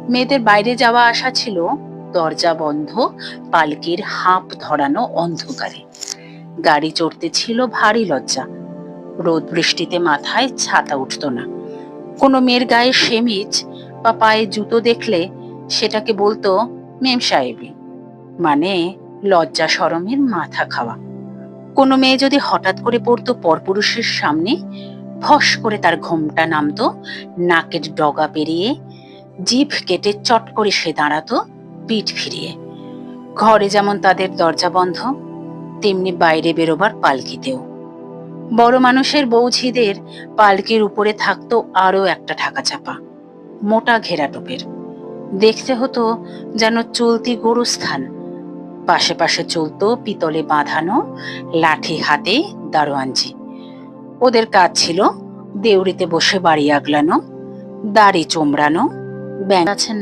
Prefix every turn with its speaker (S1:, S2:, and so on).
S1: মেয়েদের বাইরে যাওয়া আসা ছিল দরজা বন্ধ, পালকির হাঁপ ধরানো অন্ধকারে। গাড়ি চড়তে ছিল ভারী লজ্জা। রোদ বৃষ্টিতে মাথায় ছাতা উঠত না। কোনো মেয়ের গায়ে সেমিজ বা পায়ে জুতো দেখলে সেটাকে বলতো মেম সাহেবী, মানে লজ্জা শরমের মাথা খাওয়া। কোনো মেয়ে যদি হঠাৎ করে পড়তো পরপুরুষের সামনে, ফস করে তার ঘোমটা নামতো, নাকের ডগা পেরিয়ে জিভ কেটে চট করে সে দাঁড়াতো পিঠ ফিরিয়ে। ঘরে যেমন তাদের দরজা বন্ধ, তেমনি বাইরে বেরোবার পালকিতেও। বড় মানুষের বৌঝিদের পালকির উপরে থাকতো আরো একটা ঢাকা চাপা, মোটা ঘেরা টোপের। দেখতে হতো যেন চলতি গোরস্থান। পাশে পাশে চলতো পিতলে বাঁধানো লাঠি হাতে দারোয়ানজি। ওদের কাজ ছিল দেউড়িতে বসে বাড়ি আগলানো, দাড়ি চোমড়ানো, ব্যাঙ আছেন